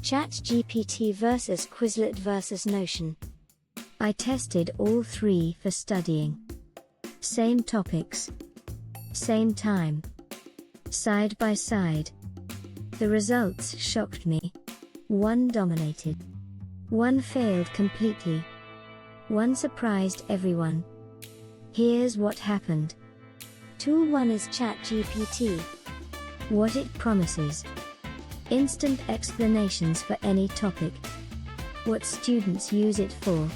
ChatGPT versus Quizlet versus Notion. I tested all three for studying. Same topics. Same time. Side by side. The results shocked me. One dominated. One failed completely. One surprised everyone. Here's what happened. Tool 1 is ChatGPT. What it promises. Instant explanations for any topic. What students use it for.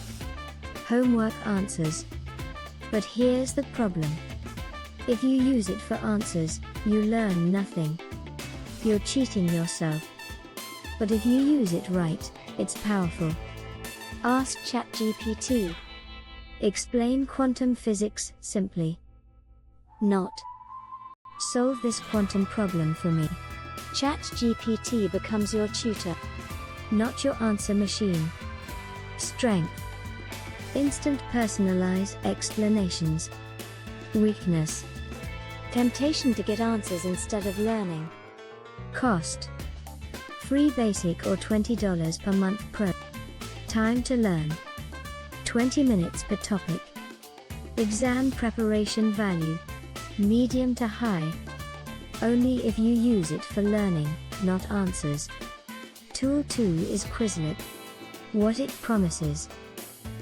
Homework answers. But here's the problem. If you use it for answers, you learn nothing. You're cheating yourself. But if you use it right, it's powerful. Ask ChatGPT. Explain quantum physics simply. Not. Solve this quantum problem for me. ChatGPT becomes your tutor. Not your answer machine. Strength. Instant personalized explanations. Weakness. Temptation to get answers instead of learning. Cost. Free basic or $20 per month pro. Time to learn. 20 minutes per topic. Exam preparation value. Medium to high. Only if you use it for learning, not answers. Tool 2 is Quizlet. What it promises.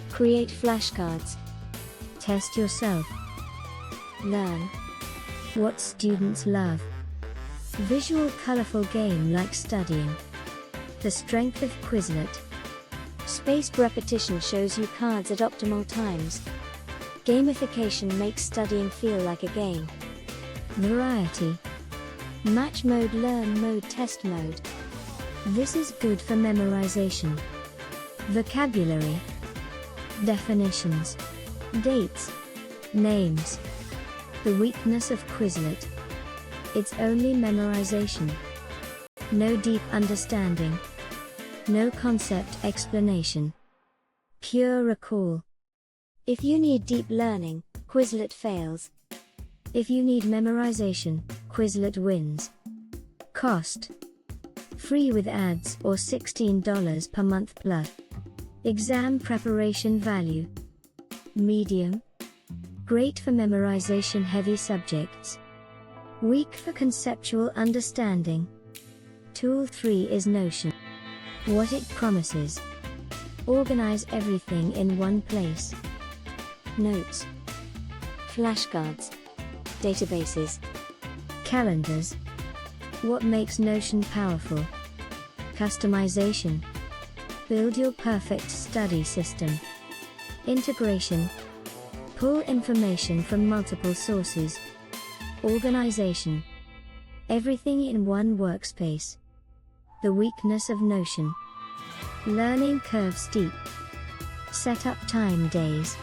Create flashcards. Test yourself. Learn. What students love. Visual colorful game like studying. The strength of Quizlet. Spaced repetition shows you cards at optimal times. Gamification makes studying feel like a game. Variety. Match mode, learn mode, test mode. This is good for memorization. Vocabulary. Definitions. Dates. Names. The weakness of Quizlet. It's only memorization. No deep understanding. No concept explanation. Pure recall. If you need deep learning, Quizlet fails. If you need memorization, Quizlet wins. Cost. Free with ads or $16 per month plus. Exam preparation value. Medium. Great for memorization heavy subjects. Weak for conceptual understanding. Tool 3 is Notion. What it promises. Organize everything in one place. Notes. Flashcards. Databases. Calendars. What makes Notion powerful? Customization. Build your perfect study system. Integration. Pull information from multiple sources. Organization. Everything in one workspace. The weakness of Notion. Learning curve steep. Setup time days.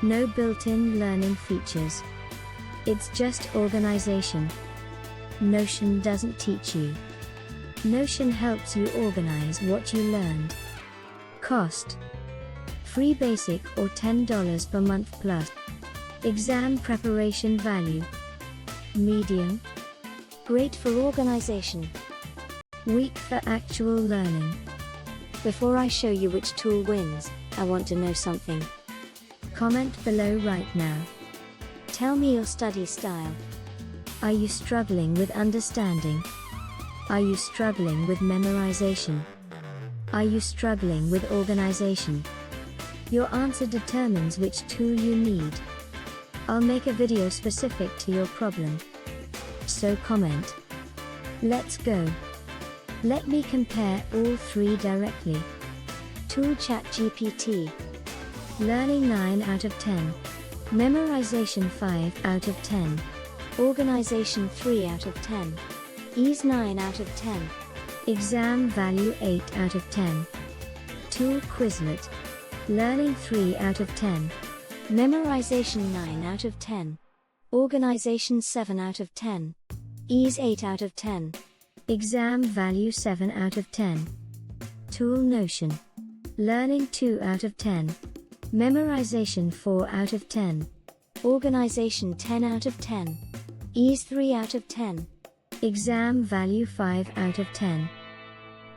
No built-in learning features. It's just organization. Notion doesn't teach you. Notion helps you organize what you learned. Cost. Free basic or $10 per month plus. Exam preparation value. Medium. Great for organization. Weak for actual learning. Before I show you which tool wins, I want to know something. Comment below right now. Tell me your study style. Are you struggling with understanding? Are you struggling with memorization? Are you struggling with organization? Your answer determines which tool you need. I'll make a video specific to your problem. So comment. Let's go. Let me compare all three directly. Tool ChatGPT. Learning 9 out of 10. Memorization 5 out of 10. Organization 3 out of 10. Ease 9 out of 10. Exam value 8 out of 10. Tool Quizlet. Learning 3 out of 10. Memorization 9 out of 10. Organization 7 out of 10. Ease 8 out of 10. Exam value 7 out of 10. Tool Notion. Learning 2 out of 10. Memorization 4 out of 10. Organization 10 out of 10. Ease 3 out of 10. Exam value 5 out of 10.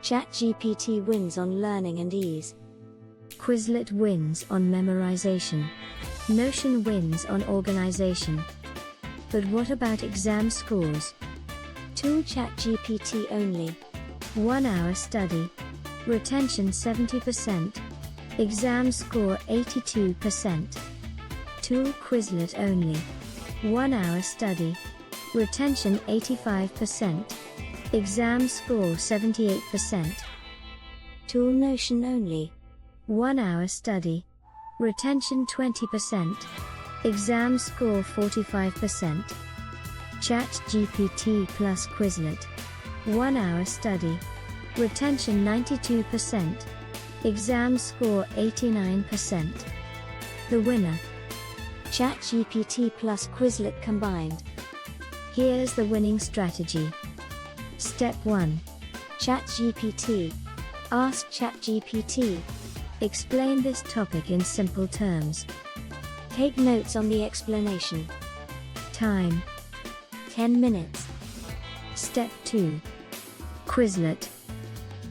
ChatGPT wins on learning and ease. Quizlet wins on memorization. Notion wins on organization. But what about exam scores? Tool ChatGPT only. 1 hour study. Retention 70%. Exam score 82%. Tool Quizlet only. 1 hour study. Retention 85%. Exam score 78%. Tool Notion only. 1 hour study. Retention 20%. Exam score 45%. ChatGPT plus Quizlet. 1 hour study. Retention 92%. Exam score 89%. The winner. ChatGPT plus Quizlet combined. Here's the winning strategy. Step 1. ChatGPT. Ask ChatGPT. Explain this topic in simple terms. Take notes on the explanation. Time. 10 minutes. Step 2. Quizlet.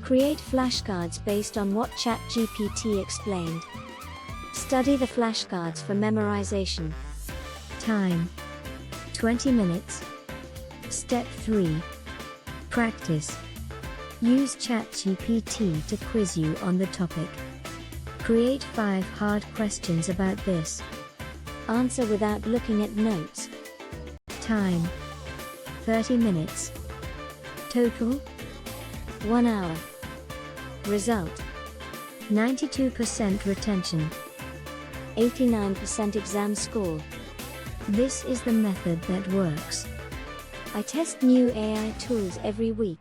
Create flashcards based on what ChatGPT explained. Study the flashcards for memorization. Time. 20 minutes. Step 3. Practice. Use ChatGPT to quiz you on the topic. Create 5 hard questions about this. Answer without looking at notes. Time. 30 minutes. Total. 1 hour. Result. 92% retention. 89% exam score. This is the method that works. I test new AI tools every week.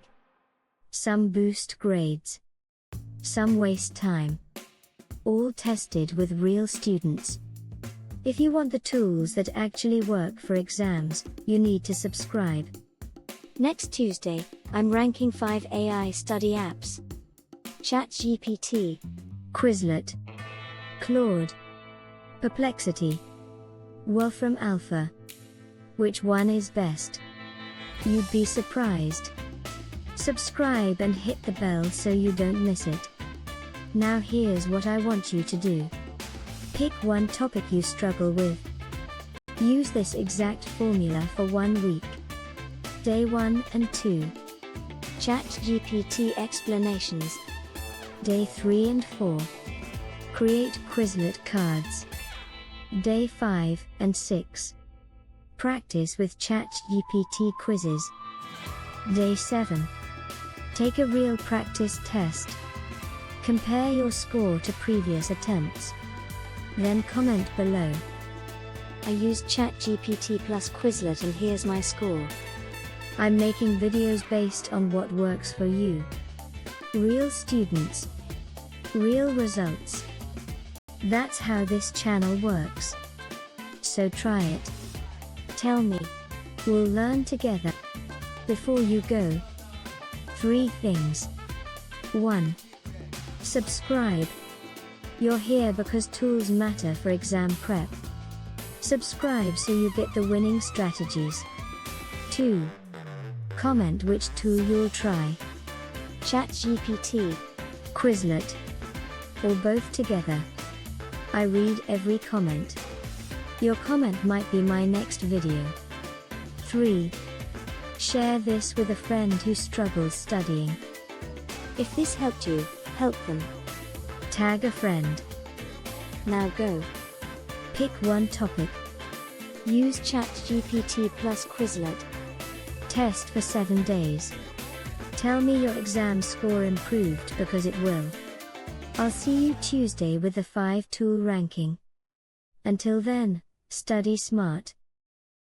Some boost grades. Some waste time. All tested with real students. If you want the tools that actually work for exams, you need to subscribe. Next Tuesday, I'm ranking 5 AI study apps. ChatGPT, Quizlet, Claude, Perplexity, Wolfram Alpha. Which one is best? You'd be surprised. Subscribe and hit the bell so you don't miss it. Now here's what I want you to do. Pick one topic you struggle with. Use this exact formula for 1 week. Day 1 and 2. ChatGPT explanations. Day 3 and 4. Create Quizlet cards. Day 5 and 6. Practice with ChatGPT quizzes. Day 7. Take a real practice test. Compare your score to previous attempts. Then comment below. I used ChatGPT plus Quizlet and here's my score. I'm making videos based on what works for you. Real students. Real results. That's how this channel works. So try it. Tell me. We'll learn together. Before you go. 3 things. 1. Subscribe. You're here because tools matter for exam prep. Subscribe so you get the winning strategies. 2. Comment which tool you'll try. ChatGPT, Quizlet, or both together. I read every comment. Your comment might be my next video. 3. Share this with a friend who struggles studying. If this helped you, help them. Tag a friend. Now go. Pick one topic. Use ChatGPT plus Quizlet. Test for 7 days. Tell me your exam score improved because it will. I'll see you Tuesday with the 5 tool ranking. Until then, study smart.